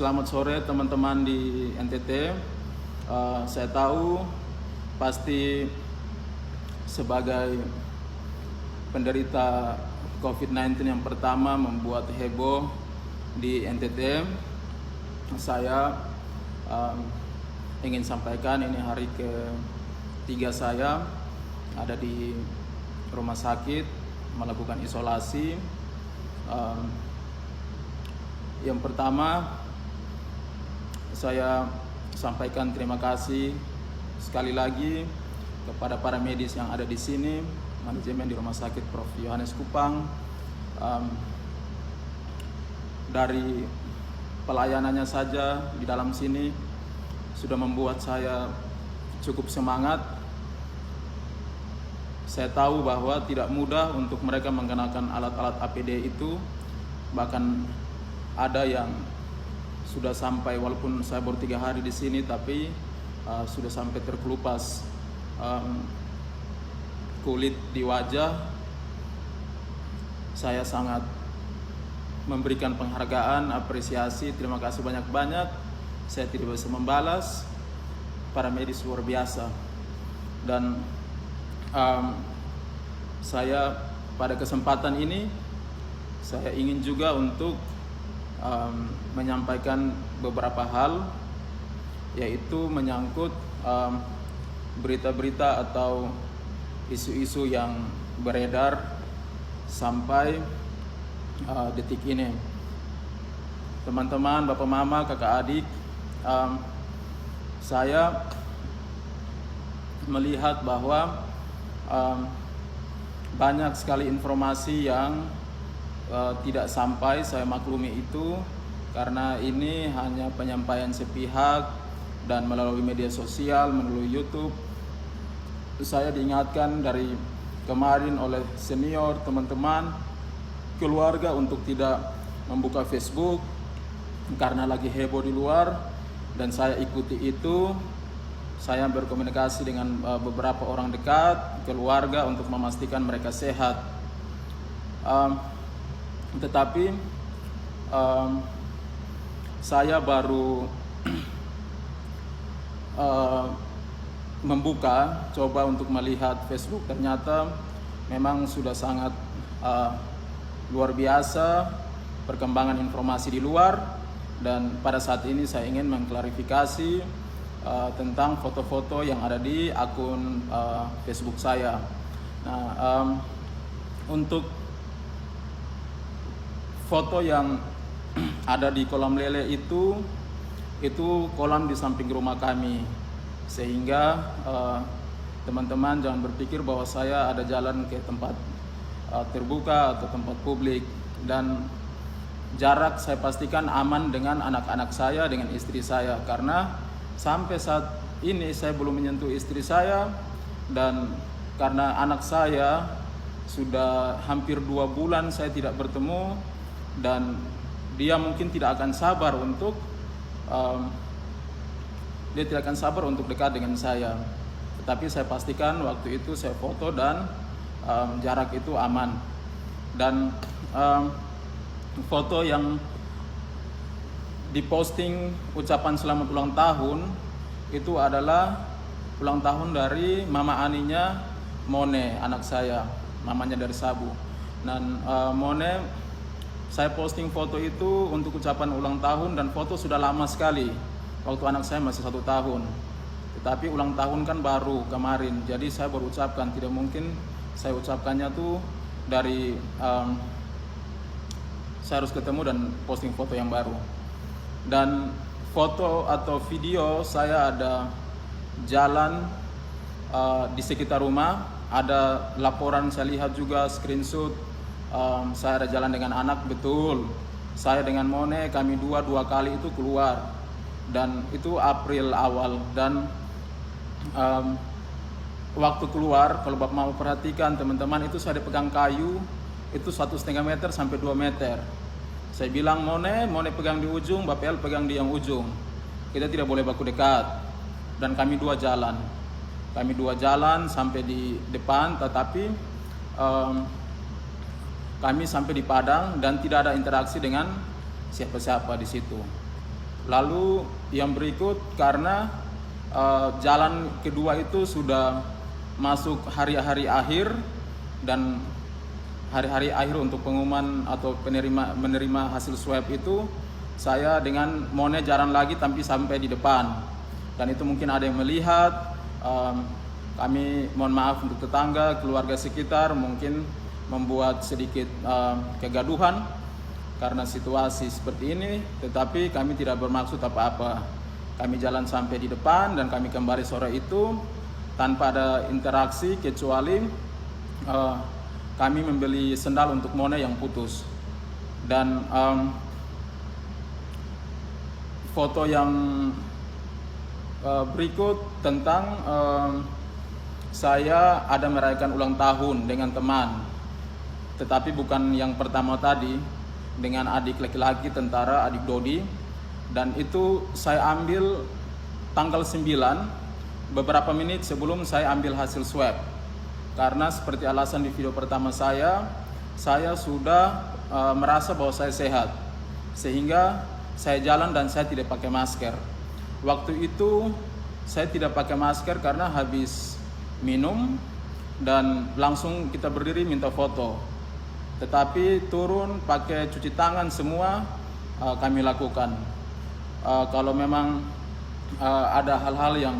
Selamat sore teman-teman di NTT. Saya tahu pasti sebagai penderita COVID-19 yang pertama membuat heboh di NTT. Saya ingin sampaikan ini hari ketiga saya ada di rumah sakit melakukan isolasi. Yang pertama, saya sampaikan terima kasih sekali lagi kepada para medis yang ada di sini, manajemen di Rumah Sakit Prof. Yohanes Kupang. Dari pelayanannya saja di dalam sini sudah membuat saya cukup semangat. Saya tahu bahwa tidak mudah untuk mereka menggunakan alat-alat APD itu, bahkan ada yang sudah sampai, walaupun saya baru 3 hari di sini, tapi sudah sampai terkelupas kulit di wajah. Saya sangat memberikan penghargaan, apresiasi, terima kasih banyak-banyak. Saya tidak bisa membalas, para medis luar biasa. Dan saya pada kesempatan ini saya ingin juga untuk menyampaikan beberapa hal, yaitu menyangkut berita-berita atau isu-isu yang beredar sampai detik ini. Teman-teman, bapak mama, kakak adik, saya melihat bahwa banyak sekali informasi yang tidak sampai. Saya maklumi itu karena ini hanya penyampaian sepihak dan melalui media sosial, melalui YouTube. Saya diingatkan dari kemarin oleh senior, teman-teman, keluarga untuk tidak membuka Facebook karena lagi heboh di luar, dan saya ikuti itu. Saya berkomunikasi dengan beberapa orang dekat, keluarga, untuk memastikan mereka sehat. Tetapi saya baru coba untuk melihat Facebook. Ternyata memang sudah sangat luar biasa perkembangan informasi di luar, dan pada saat ini saya ingin mengklarifikasi tentang foto-foto yang ada di akun Facebook saya. Nah, untuk foto yang ada di kolam lele itu kolam di samping rumah kami, sehingga teman-teman jangan berpikir bahwa saya ada jalan ke tempat terbuka atau tempat publik. Dan jarak saya pastikan aman dengan anak-anak saya, dengan istri saya, karena sampai saat ini saya belum menyentuh istri saya, dan karena anak saya sudah hampir 2 bulan saya tidak bertemu, dan dia mungkin tidak akan sabar untuk dekat dengan saya. Tetapi saya pastikan waktu itu saya foto dan jarak itu aman. Dan foto yang diposting ucapan selamat ulang tahun itu adalah ulang tahun dari mama aninya Mone, anak saya, mamanya dari Sabu. Dan Mone, saya posting foto itu untuk ucapan ulang tahun, dan foto sudah lama sekali, waktu anak saya masih 1 tahun. Tetapi ulang tahun kan baru kemarin, jadi saya baru ucapkan. Tidak mungkin saya ucapkannya tuh dari saya harus ketemu dan posting foto yang baru. Dan foto atau video saya ada jalan di sekitar rumah, ada laporan saya lihat juga, screenshot. Saya ada jalan dengan anak, betul. Saya dengan Mone, kami dua kali itu keluar, dan itu April awal. Dan waktu keluar, kalau bapak mau perhatikan teman-teman, itu saya dipegang kayu, itu 1,5 meter sampai 2 meter. Saya bilang Mone pegang di ujung, Bapak El pegang di yang ujung. Kita tidak boleh baku dekat. Dan kami dua jalan sampai di depan, tetapi kami sampai di padang dan tidak ada interaksi dengan siapa-siapa di situ. Lalu yang berikut karena jalan kedua itu sudah masuk hari-hari akhir dan hari-hari akhir untuk pengumuman atau menerima hasil swab itu, saya dengan Mone jalan lagi tapi sampai di depan. Dan itu mungkin ada yang melihat, kami mohon maaf untuk tetangga, keluarga sekitar mungkin membuat sedikit kegaduhan karena situasi seperti ini, tetapi kami tidak bermaksud apa-apa. Kami jalan sampai di depan dan kami kembali sore itu tanpa ada interaksi kecuali kami membeli sendal untuk Mone yang putus. Dan foto yang berikut tentang saya ada merayakan ulang tahun dengan teman, tetapi bukan yang pertama tadi, dengan adik laki-laki tentara, adik Dodi. Dan itu saya ambil tanggal 9, beberapa menit sebelum saya ambil hasil swab. Karena seperti alasan di video pertama saya sudah merasa bahwa saya sehat, sehingga saya jalan dan saya tidak pakai masker. Waktu itu saya tidak pakai masker karena habis minum dan langsung kita berdiri minta foto. Tetapi turun pakai cuci tangan semua kami lakukan. Kalau memang ada hal-hal yang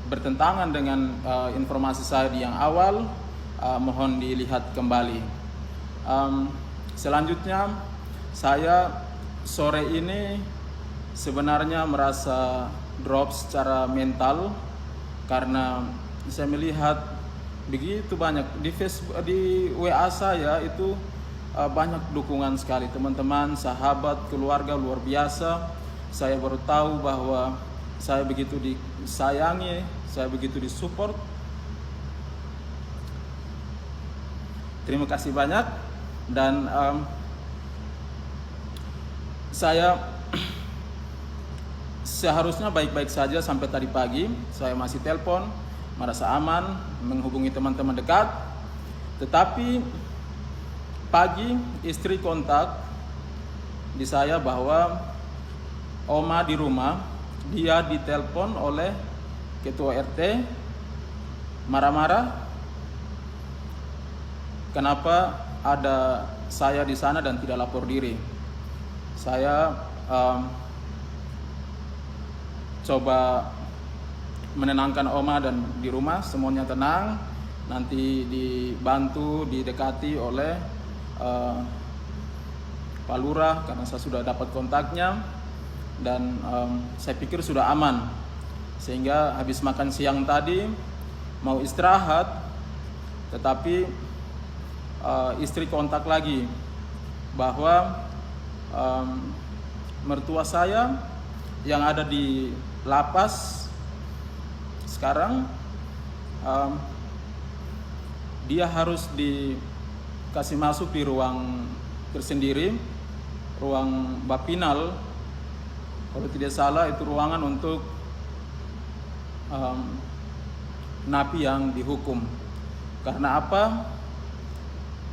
bertentangan dengan informasi saya di yang awal, mohon dilihat kembali. Selanjutnya saya sore ini sebenarnya merasa drop secara mental karena saya melihat begitu banyak di Facebook, di WA saya itu banyak dukungan sekali, teman-teman, sahabat, keluarga luar biasa. Saya baru tahu bahwa saya begitu disayangi, saya begitu disupport. Terima kasih banyak. Dan saya seharusnya baik-baik saja sampai tadi pagi. Saya masih telepon, merasa aman, menghubungi teman-teman dekat. Tetapi pagi istri kontak di saya bahwa Oma di rumah, dia ditelepon oleh ketua RT, marah-marah. Kenapa ada saya di sana dan tidak lapor diri? Saya coba menenangkan Oma dan di rumah semuanya tenang. Nanti dibantu, didekati oleh Pak Lurah karena saya sudah dapat kontaknya. Dan saya pikir sudah aman, sehingga habis makan siang tadi mau istirahat, tetapi istri kontak lagi bahwa mertua saya yang ada di lapas sekarang, dia harus dikasih masuk di ruang tersendiri, ruang bapinal. Kalau tidak salah itu ruangan untuk napi yang dihukum. Karena apa?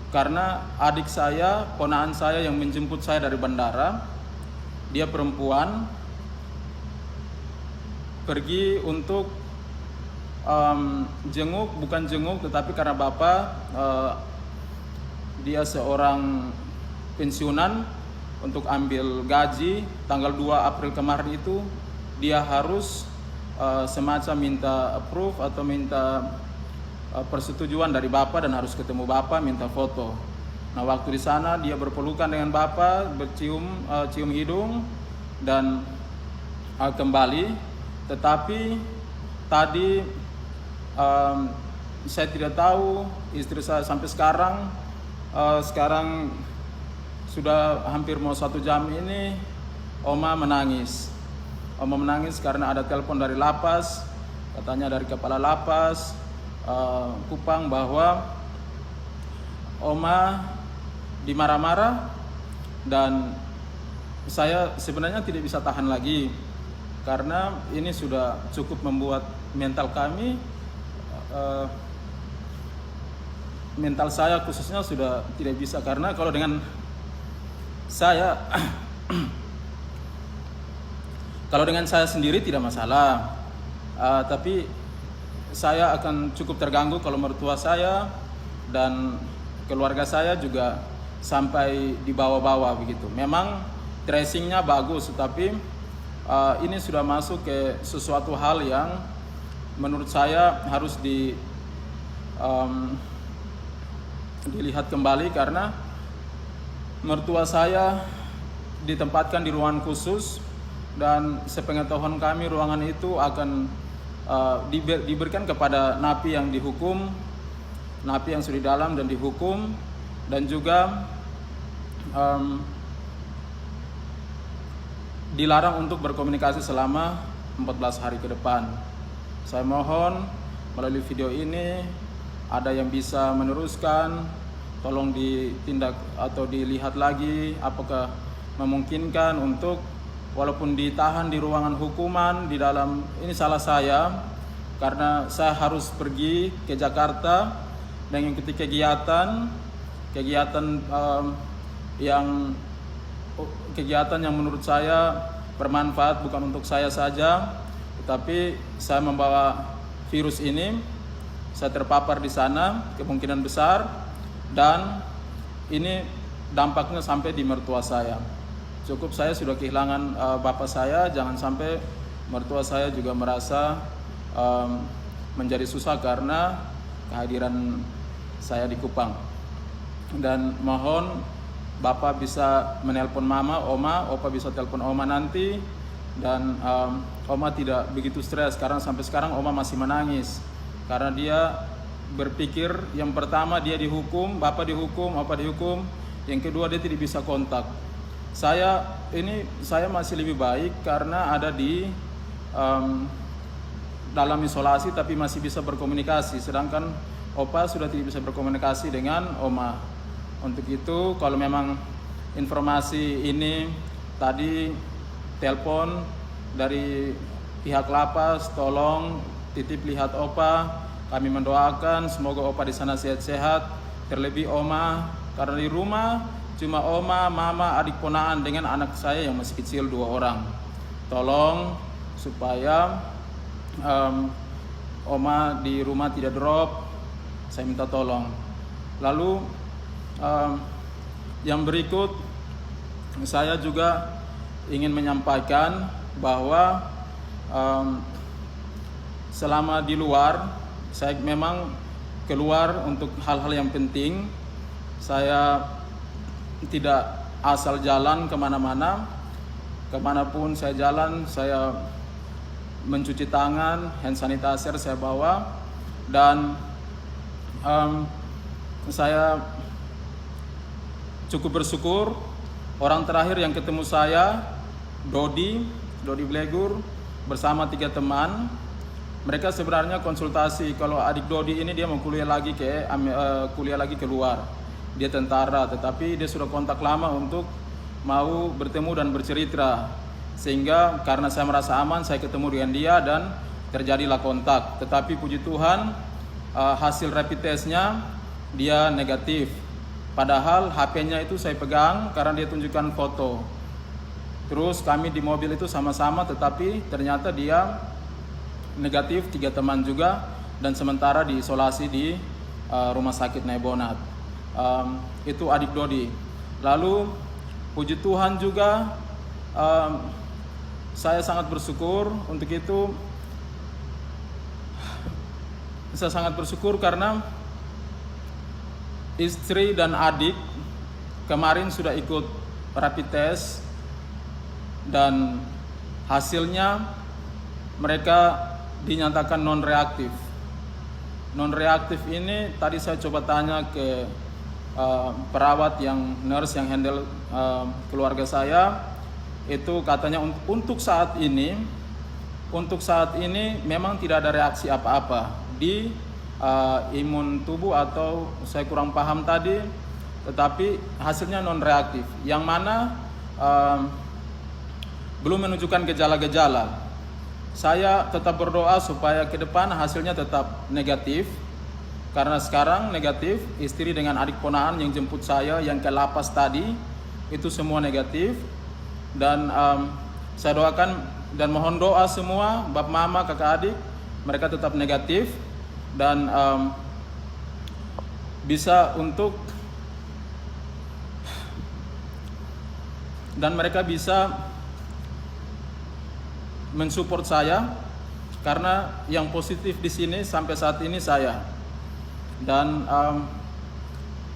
Karena adik saya, ponakan saya yang menjemput saya dari bandara, dia perempuan, pergi untuk jenguk, bukan jenguk, tetapi karena bapak dia seorang pensiunan, untuk ambil gaji tanggal 2 April kemarin itu dia harus semacam minta approve atau minta persetujuan dari bapak dan harus ketemu bapak, minta foto. Nah, waktu di sana dia berpelukan dengan bapak, cium hidung dan kembali. Tetapi tadi saya tidak tahu, istri saya sampai sekarang sudah hampir mau 1 jam ini, Oma menangis. Oma menangis karena ada telepon dari lapas, katanya dari kepala lapas Kupang, bahwa Oma dimarah-marah. Dan saya sebenarnya tidak bisa tahan lagi karena ini sudah cukup membuat mental kami, mental saya khususnya sudah tidak bisa. Karena kalau dengan saya Kalau dengan saya sendiri tidak masalah, tapi saya akan cukup terganggu kalau mertua saya dan keluarga saya juga sampai dibawa-bawa begitu. Memang tracingnya bagus, tetapi ini sudah masuk ke sesuatu hal yang menurut saya harus dilihat kembali, karena mertua saya ditempatkan di ruangan khusus, dan sepengetahuan kami ruangan itu akan diberikan kepada napi yang dihukum, napi yang sudah di dalam dan dihukum, dan juga dilarang untuk berkomunikasi selama 14 hari ke depan. Saya mohon melalui video ini ada yang bisa meneruskan, tolong ditindak atau dilihat lagi apakah memungkinkan untuk walaupun ditahan di ruangan hukuman di dalam, ini salah saya karena saya harus pergi ke Jakarta dan mengikuti kegiatan yang menurut saya bermanfaat bukan untuk saya saja, tetapi saya membawa virus ini, saya terpapar di sana kemungkinan besar, dan ini dampaknya sampai di mertua saya. Cukup saya sudah kehilangan bapak saya, jangan sampai mertua saya juga merasa menjadi susah karena kehadiran saya di Kupang. Dan mohon bapak bisa menelpon mama, oma, opa bisa telepon oma nanti, dan oma tidak begitu stres karena sampai sekarang oma masih menangis karena dia berpikir yang pertama dia dihukum, bapak dihukum, opa dihukum, yang kedua dia tidak bisa kontak. Saya masih lebih baik karena ada di dalam isolasi tapi masih bisa berkomunikasi, sedangkan opa sudah tidak bisa berkomunikasi dengan oma. Untuk itu kalau memang informasi ini tadi telepon dari pihak lapas, tolong titip lihat opa, kami mendoakan semoga opa di sana sehat-sehat, terlebih oma karena di rumah cuma oma, mama, adik ponaan dengan anak saya yang masih kecil 2 orang. Tolong supaya oma di rumah tidak drop, saya minta tolong. Lalu yang berikut saya juga ingin menyampaikan bahwa selama di luar saya memang keluar untuk hal-hal yang penting. Saya tidak asal jalan kemana-mana, kemanapun saya jalan saya mencuci tangan, hand sanitizer saya bawa, dan saya cukup bersyukur orang terakhir yang ketemu saya Dodi Blegur bersama 3 teman. Mereka sebenarnya konsultasi kalau adik Dodi ini dia mau kuliah lagi keluar. Dia tentara, tetapi dia sudah kontak lama untuk mau bertemu dan bercerita. Sehingga karena saya merasa aman, saya ketemu dengan dia dan terjadilah kontak. Tetapi puji Tuhan, hasil rapid testnya dia negatif. Padahal HP-nya itu saya pegang karena dia tunjukkan foto. Terus kami di mobil itu sama-sama, tetapi ternyata dia negatif, 3 teman juga, dan sementara diisolasi di rumah sakit Naibonat. Itu adik Dodi. Lalu puji Tuhan juga saya sangat bersyukur untuk itu. Saya sangat bersyukur karena istri dan adik kemarin sudah ikut rapid test dan hasilnya mereka dinyatakan non-reaktif. Non-reaktif ini tadi saya coba tanya ke perawat nurse yang handle keluarga saya, itu katanya untuk saat ini memang tidak ada reaksi apa-apa di imun tubuh, atau saya kurang paham tadi, tetapi hasilnya non reaktif, yang mana belum menunjukkan gejala-gejala. Saya tetap berdoa supaya ke depan hasilnya tetap negatif. Karena sekarang negatif, istri dengan adik ponaan yang jemput saya yang ke lapas tadi itu semua negatif. Dan saya doakan dan mohon doa semua, bab mama, kakak adik, mereka tetap negatif dan mereka bisa mensupport saya, karena yang positif di sini sampai saat ini saya. Dan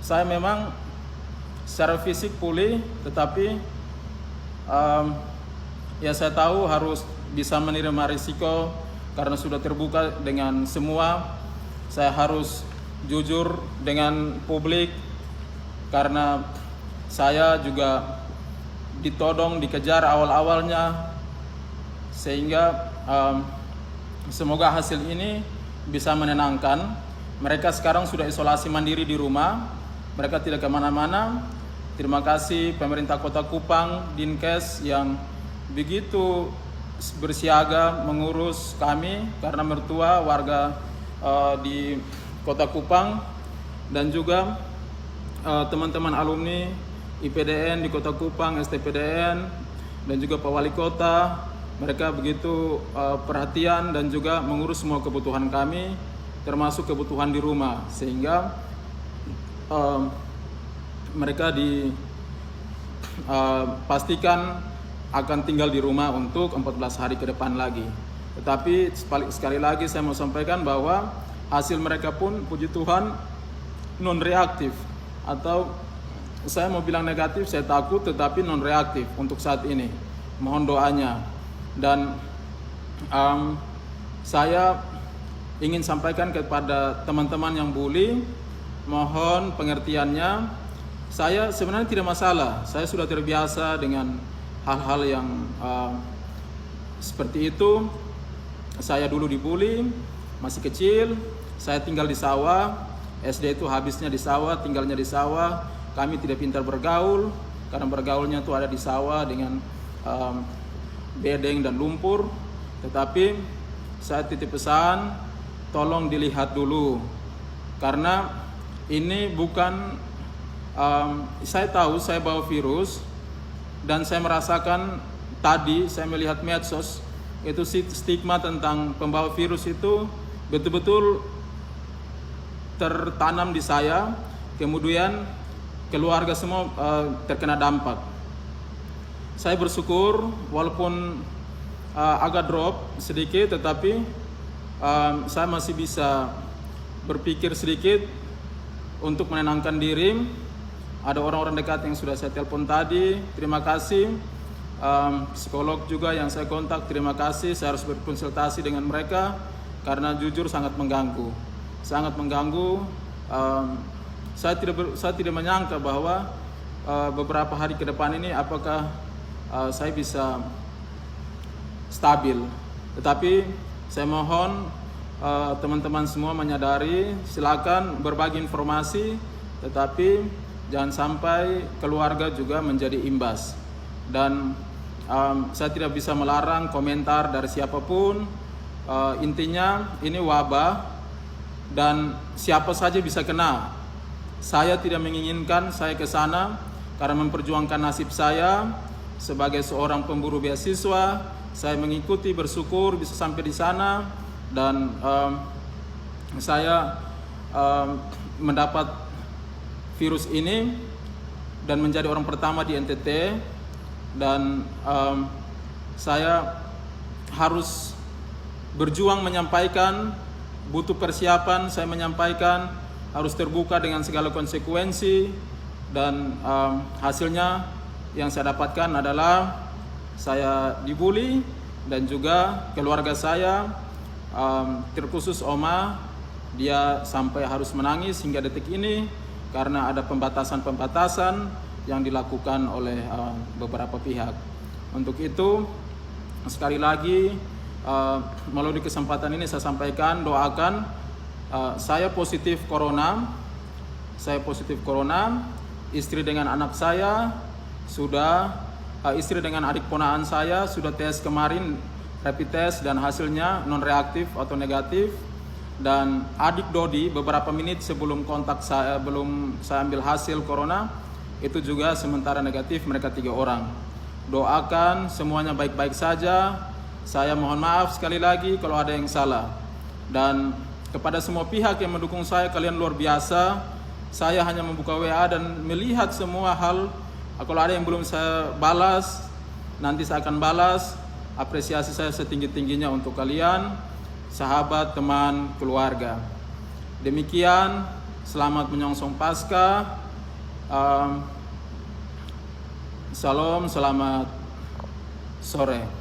saya memang secara fisik pulih, tetapi ya saya tahu harus bisa menerima risiko karena sudah terbuka dengan semua. Saya harus jujur dengan publik karena saya juga ditodong, dikejar awal-awalnya, sehingga semoga hasil ini bisa menenangkan. Mereka sekarang sudah isolasi mandiri di rumah, mereka tidak kemana-mana. Terima kasih pemerintah Kota Kupang, Dinkes yang begitu bersiaga mengurus kami karena mertua warga di Kota Kupang, dan juga teman-teman alumni IPDN di Kota Kupang, STPDN, dan juga Pak Wali Kota. Mereka begitu perhatian dan juga mengurus semua kebutuhan kami, termasuk kebutuhan di rumah, sehingga mereka dipastikan akan tinggal di rumah untuk 14 hari ke depan lagi. Tetapi sekali lagi saya mau sampaikan bahwa hasil mereka pun puji Tuhan non-reaktif, atau saya mau bilang negatif, saya takut, tetapi non-reaktif untuk saat ini. Mohon doanya. Dan saya ingin sampaikan kepada teman-teman yang bully, mohon pengertiannya. Saya sebenarnya tidak masalah, saya sudah terbiasa dengan hal-hal yang seperti itu. Saya dulu dibully, masih kecil, saya tinggal di sawah, SD itu habisnya di sawah, tinggalnya di sawah. Kami tidak pintar bergaul, karena bergaulnya itu ada di sawah dengan bedeng dan lumpur. Tetapi saya titip pesan, tolong dilihat dulu, karena ini bukan saya tahu saya bawa virus, dan saya merasakan tadi saya melihat medsos itu stigma tentang pembawa virus itu betul-betul tertanam di saya. Kemudian keluarga semua terkena dampak. Saya bersyukur walaupun agak drop sedikit, tetapi saya masih bisa berpikir sedikit untuk menenangkan diri. Ada orang-orang dekat yang sudah saya telepon tadi, terima kasih. Psikolog juga yang saya kontak, terima kasih. Saya harus berkonsultasi dengan mereka karena jujur sangat mengganggu. Saya tidak menyangka bahwa beberapa hari ke depan ini apakah saya bisa stabil. Tetapi saya mohon teman-teman semua menyadari, silakan berbagi informasi, tetapi jangan sampai keluarga juga menjadi imbas. Dan saya tidak bisa melarang komentar dari siapapun. Intinya ini wabah dan siapa saja bisa kena. Saya tidak menginginkan saya ke sana karena memperjuangkan nasib saya sebagai seorang pemburu beasiswa. Saya mengikuti, bersyukur bisa sampai di sana, dan saya mendapat virus ini dan menjadi orang pertama di NTT. Dan saya harus berjuang menyampaikan, butuh persiapan, saya menyampaikan, harus terbuka dengan segala konsekuensi. Dan hasilnya yang saya dapatkan adalah saya dibully, dan juga keluarga saya, terkhusus Oma, dia sampai harus menangis hingga detik ini karena ada pembatasan-pembatasan yang dilakukan oleh beberapa pihak. Untuk itu sekali lagi melalui kesempatan ini saya sampaikan, doakan. Saya positif corona, istri dengan anak saya sudah, istri dengan adik ponaan saya sudah tes kemarin, rapid test, dan hasilnya non reaktif atau negatif. Dan adik Dodi beberapa menit sebelum kontak saya, belum saya ambil hasil corona, itu juga sementara negatif. Mereka 3 orang. Doakan semuanya baik-baik saja. Saya mohon maaf sekali lagi kalau ada yang salah. Dan kepada semua pihak yang mendukung saya, kalian luar biasa. Saya hanya membuka WA dan melihat semua hal. Kalau ada yang belum saya balas, nanti saya akan balas. Apresiasi saya setinggi-tingginya untuk kalian, sahabat, teman, keluarga. Demikian, selamat menyongsong Paskah. Salam, selamat sore.